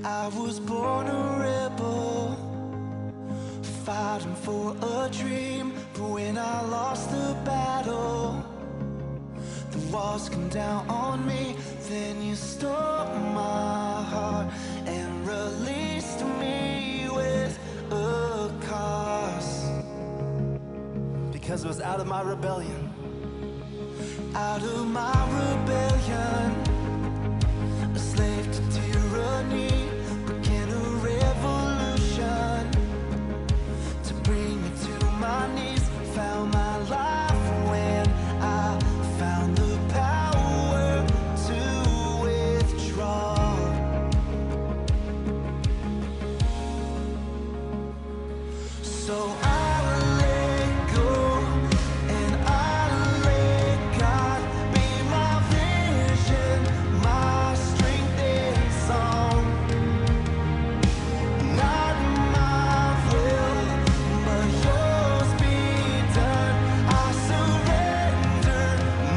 I was born a rebel, fighting for a dream. But when I lost the battle, the walls come down on me. Then you stole my heart and released me with a cause. Because it was out of my rebellion, out of my rebellion, a slave to tyranny, began a revolution to bring me to my knees. Found my life when I found the power to withdraw. So I let go and I let God be my vision, my strength and song. Not my will, but yours be done. I surrender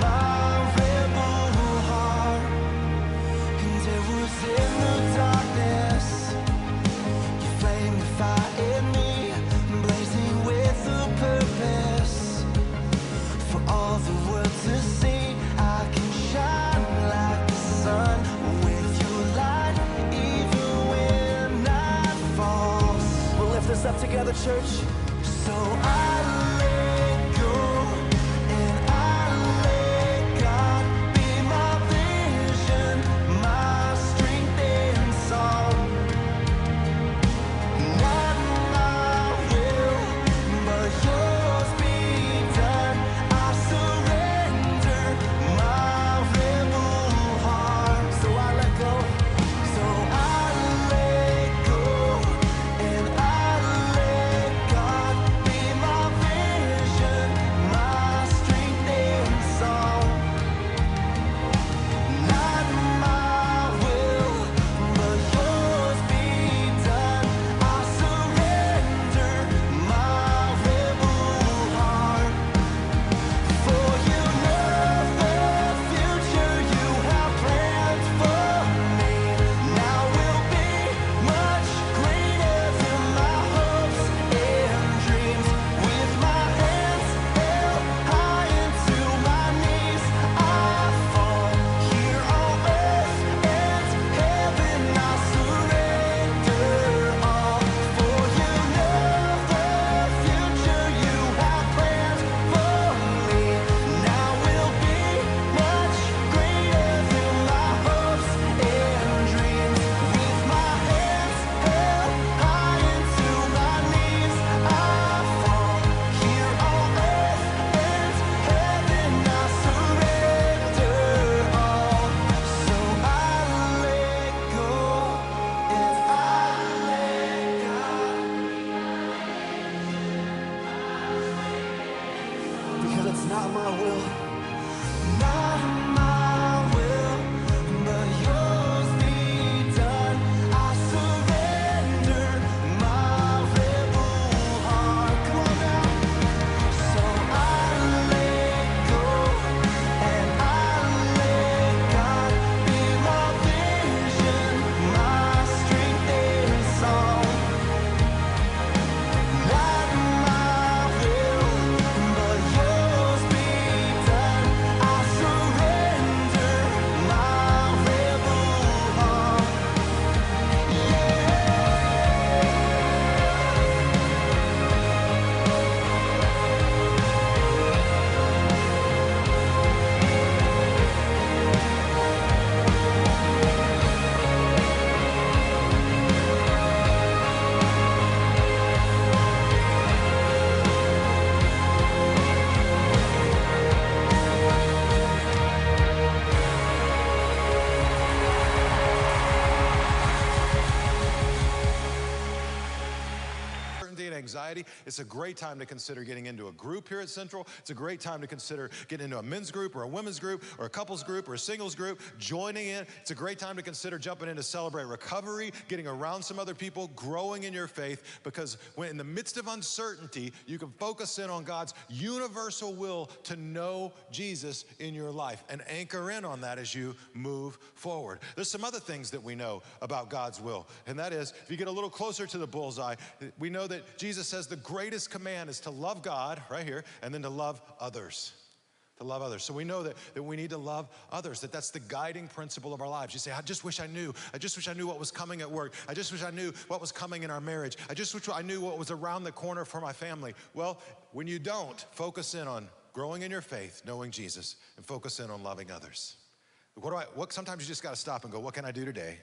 my rebel heart. And it was in the darkness, you flamed the fire in me, blazing with a purpose for all the world to see. I can shine like the sun with your light, even when night falls. We'll lift this up together, church. So I let go and I let God be my vision, my strength and song. Not my will, but yours be done. I surrender my rebel heart. So I let go. So I let go and I let God be my vision, my strength and song. Not my will, but yours be done. I surrender my rebel heart. For you know the future you have planned for me. Now will be much greater than my hopes and dreams. With my hands held high into my knees, I fall here on earth and heaven. I surrender all. For you know the future you have planned for me. Now will be much greater than my hopes and dreams. With my hands held high into my knees, I fall here on earth and heaven. I surrender all. So I let go and I let God. Because it's not my will, not my will, but yours be done. I surrender my rebel heart. Come on now. So I let go and I let God be my vision, my strength and song. Not my will, but yours be done. I surrender uncertainty and anxiety, it's a great time to consider getting into a group here at Central. It's a great time to consider getting into a men's group or a women's group or a couples group or a singles group, joining in. It's a great time to consider jumping in to celebrate recovery, getting around some other people, growing in your faith, because when in the midst of uncertainty, you can focus in on God's universal will to know Jesus in your life and anchor in on that as you move forward. There's some other things that we know about God's will, and that is, if you get a little closer to the bullseye, we know that Jesus says the greatest command is to love God, right here, and then to love others. To love others. So we know that we need to love others, that's the guiding principle of our lives. You say, I just wish I knew. I just wish I knew what was coming at work. I just wish I knew what was coming in our marriage. I just wish I knew what was around the corner for my family. Well, when you don't, focus in on growing in your faith, knowing Jesus, and focus in on loving others. Sometimes you just got to stop and go, what can I do today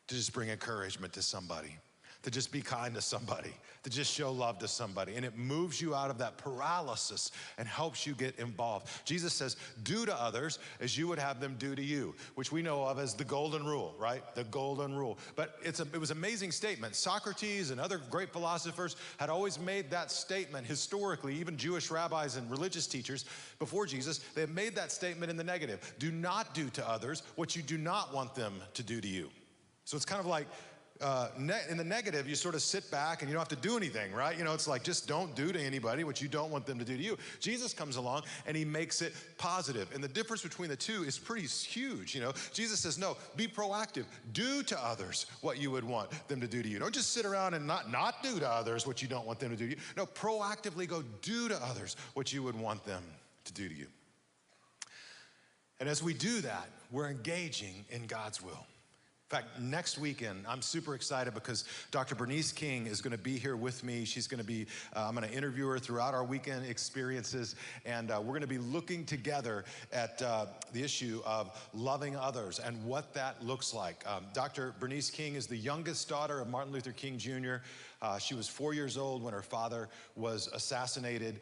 to just bring encouragement to somebody? To just be kind to somebody, to just show love to somebody. And it moves you out of that paralysis and helps you get involved. Jesus says, do to others as you would have them do to you, which we know of as the golden rule, right? The golden rule. But it was an amazing statement. Socrates and other great philosophers had always made that statement historically, even Jewish rabbis and religious teachers before Jesus, they had made that statement in the negative. Do not do to others what you do not want them to do to you. So it's kind of like, in the negative, you sort of sit back and you don't have to do anything, right? You know, it's like, just don't do to anybody what you don't want them to do to you. Jesus comes along and he makes it positive. And the difference between the two is pretty huge, you know. Jesus says, no, be proactive. Do to others what you would want them to do to you. Don't just sit around and not do to others what you don't want them to do to you. No, proactively go do to others what you would want them to do to you. And as we do that, we're engaging in God's will. In fact, next weekend, I'm super excited because Dr. Bernice King is going to be here with me. She's going to be, I'm going to interview her throughout our weekend experiences, and we're going to be looking together at the issue of loving others and what that looks like. Dr. Bernice King is the youngest daughter of Martin Luther King Jr. She was 4 years old when her father was assassinated.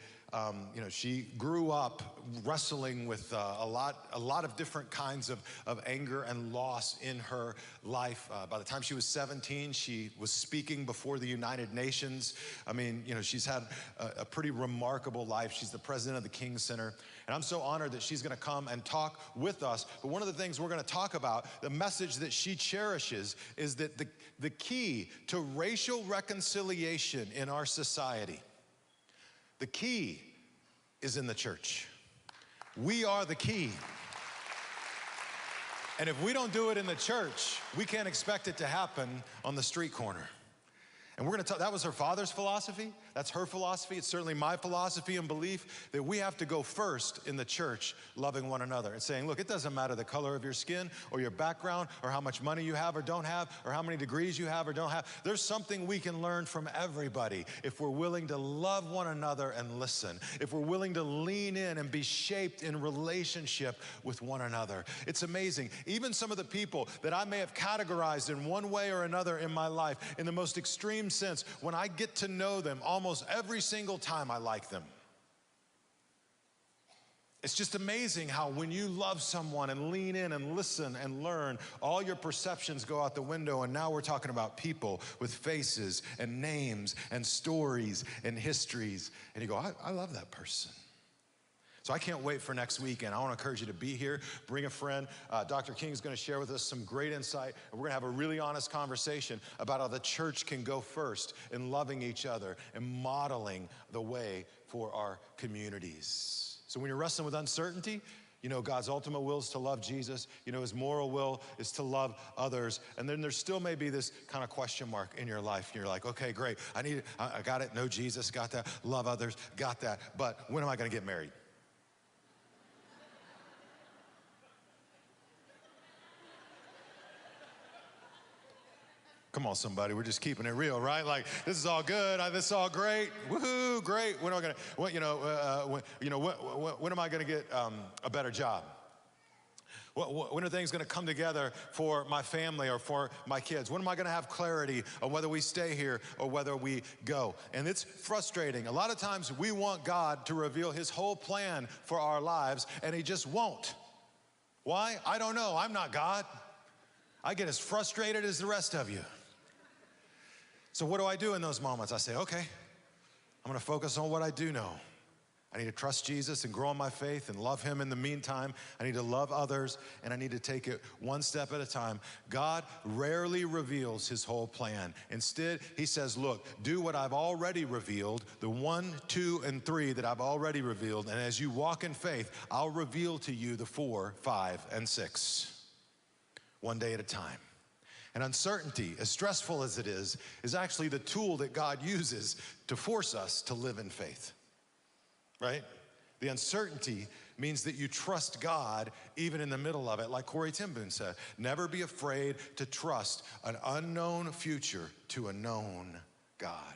You know, she grew up wrestling with a lot of different kinds of anger and loss in her life. By the time she was 17, she was speaking before the United Nations. I mean, you know, she's had a pretty remarkable life. She's the president of the King Center. And I'm so honored that she's going to come and talk with us. But one of the things we're going to talk about, the message that she cherishes, is that the key to racial reconciliation in our society, the key is in the church. We are the key. And if we don't do it in the church, we can't expect it to happen on the street corner. And we're going to talk, that was her father's philosophy. That's her philosophy. It's certainly my philosophy and belief that we have to go first in the church loving one another and saying, look, it doesn't matter the color of your skin or your background or how much money you have or don't have or how many degrees you have or don't have. There's something we can learn from everybody if we're willing to love one another and listen, if we're willing to lean in and be shaped in relationship with one another. It's amazing. Even some of the people that I may have categorized in one way or another in my life, in the most extreme sense, when I get to know them, almost every single time I like them. It's just amazing how when you love someone and lean in and listen and learn, all your perceptions go out the window, and now we're talking about people with faces and names and stories and histories, and you go, I love that person. So I can't wait for next weekend. I want to encourage you to be here. Bring a friend. Dr. King is going to share with us some great insight. And we're going to have a really honest conversation about how the church can go first in loving each other and modeling the way for our communities. So when you're wrestling with uncertainty, you know God's ultimate will is to love Jesus. You know His moral will is to love others. And then there still may be this kind of question mark in your life. You're like, okay, great. I got it. Know Jesus. Got that. Love others. Got that. But when am I going to get married? Come on, somebody, we're just keeping it real, right? Like, this is all good, this is all great, woohoo, great. When am I gonna, when am I gonna get a better job? When are things gonna come together for my family or for my kids? When am I gonna have clarity on whether we stay here or whether we go? And it's frustrating. A lot of times we want God to reveal His whole plan for our lives, and He just won't. Why? I don't know, I'm not God. I get as frustrated as the rest of you. So what do I do in those moments? I say, okay, I'm gonna focus on what I do know. I need to trust Jesus and grow in my faith and love him in the meantime. I need to love others, and I need to take it one step at a time. God rarely reveals his whole plan. Instead, he says, look, do what I've already revealed, the 1, 2, and 3 that I've already revealed, and as you walk in faith, I'll reveal to you the 4, 5, and 6, one day at a time. And uncertainty, as stressful as it is actually the tool that God uses to force us to live in faith. Right? The uncertainty means that you trust God even in the middle of it. Like Corey ten Boom said, never be afraid to trust an unknown future to a known God.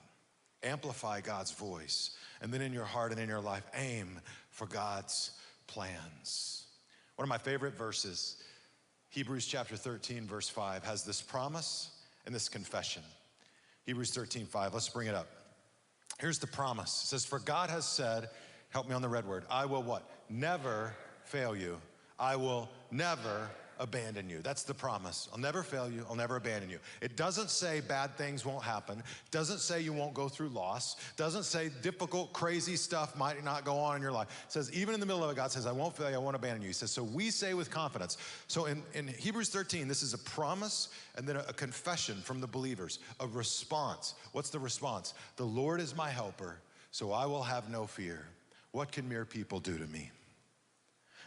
Amplify God's voice. And then in your heart and in your life, aim for God's plans. One of my favorite verses, Hebrews chapter 13, verse 5, has this promise and this confession. Hebrews 13, 5, let's bring it up. Here's the promise. It says, for God has said, help me on the red word, I will what? Never fail you. I will never abandon you. That's the promise. I'll never fail you. I'll never abandon you. It doesn't say bad things won't happen. It doesn't say you won't go through loss. It doesn't say difficult, crazy stuff might not go on in your life. It says even in the middle of it, God says, I won't fail you. I won't abandon you. He says, so we say with confidence. So in Hebrews 13, this is a promise and then a confession from the believers, a response. What's the response? The Lord is my helper, so I will have no fear. What can mere people do to me?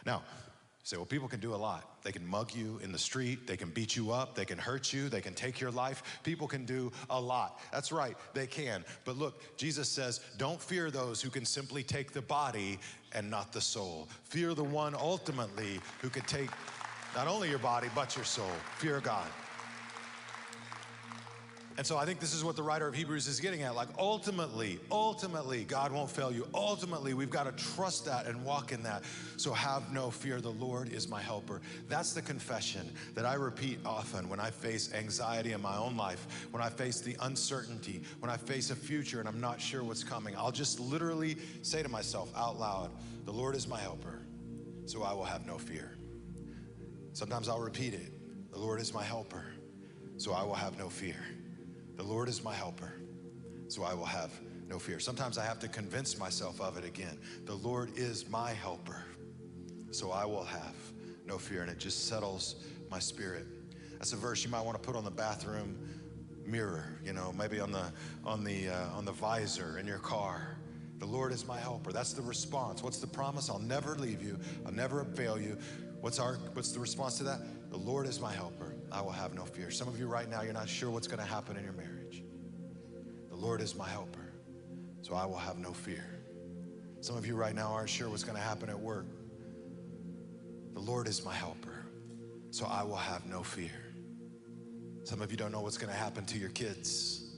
Now, you say, well, people can do a lot. They can mug you in the street. They can beat you up. They can hurt you. They can take your life. People can do a lot. That's right, they can. But look, Jesus says, don't fear those who can simply take the body and not the soul. Fear the one ultimately who could take not only your body, but your soul. Fear God. And so I think this is what the writer of Hebrews is getting at. Like ultimately, God won't fail you. Ultimately, we've got to trust that and walk in that. So have no fear. The Lord is my helper. That's the confession that I repeat often when I face anxiety in my own life, when I face the uncertainty, when I face a future and I'm not sure what's coming. I'll just literally say to myself out loud, the Lord is my helper, so I will have no fear. Sometimes I'll repeat it. The Lord is my helper, so I will have no fear. The Lord is my helper, so I will have no fear. Sometimes I have to convince myself of it again. The Lord is my helper, so I will have no fear. And it just settles my spirit. That's a verse you might want to put on the bathroom mirror, you know, maybe on the visor in your car. The Lord is my helper. That's the response. What's the promise? I'll never leave you. I'll never fail you. What's the response to that? The Lord is my helper. I will have no fear. Some of you right now, you're not sure what's going to happen in your marriage. The Lord is my helper, so I will have no fear. Some of you right now aren't sure what's going to happen at work. The Lord is my helper, so I will have no fear. Some of you don't know what's going to happen to your kids.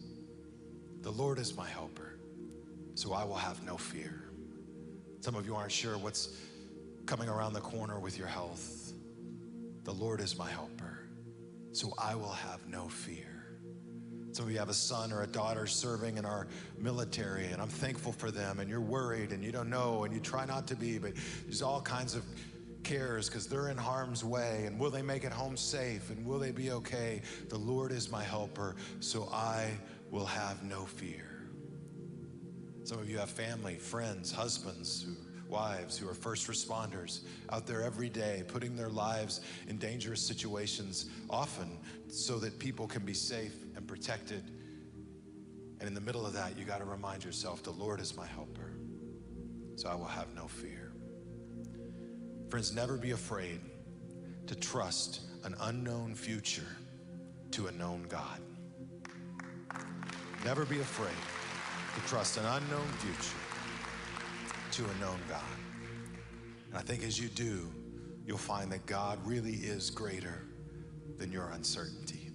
The Lord is my helper, so I will have no fear. Some of you aren't sure what's coming around the corner with your health. The Lord is my helper, so I will have no fear. Some of you have a son or a daughter serving in our military, and I'm thankful for them, and you're worried, and you don't know, and you try not to be, but there's all kinds of cares because they're in harm's way, and will they make it home safe, and will they be okay? The Lord is my helper, so I will have no fear. Some of you have family, friends, husbands, wives who are first responders out there every day, putting their lives in dangerous situations, often so that people can be safe and protected. And in the middle of that, you got to remind yourself, the Lord is my helper, so I will have no fear. Friends, never be afraid to trust an unknown future to a known God. Never be afraid to trust an unknown future to a known God. And I think as you do, you'll find that God really is greater than your uncertainty.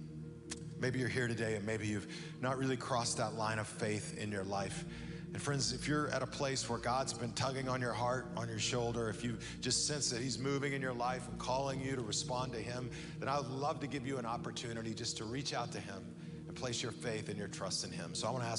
Maybe you're here today and maybe you've not really crossed that line of faith in your life. And friends, if you're at a place where God's been tugging on your heart, on your shoulder, if you just sense that he's moving in your life and calling you to respond to him, then I would love to give you an opportunity just to reach out to him and place your faith and your trust in him. So I want to ask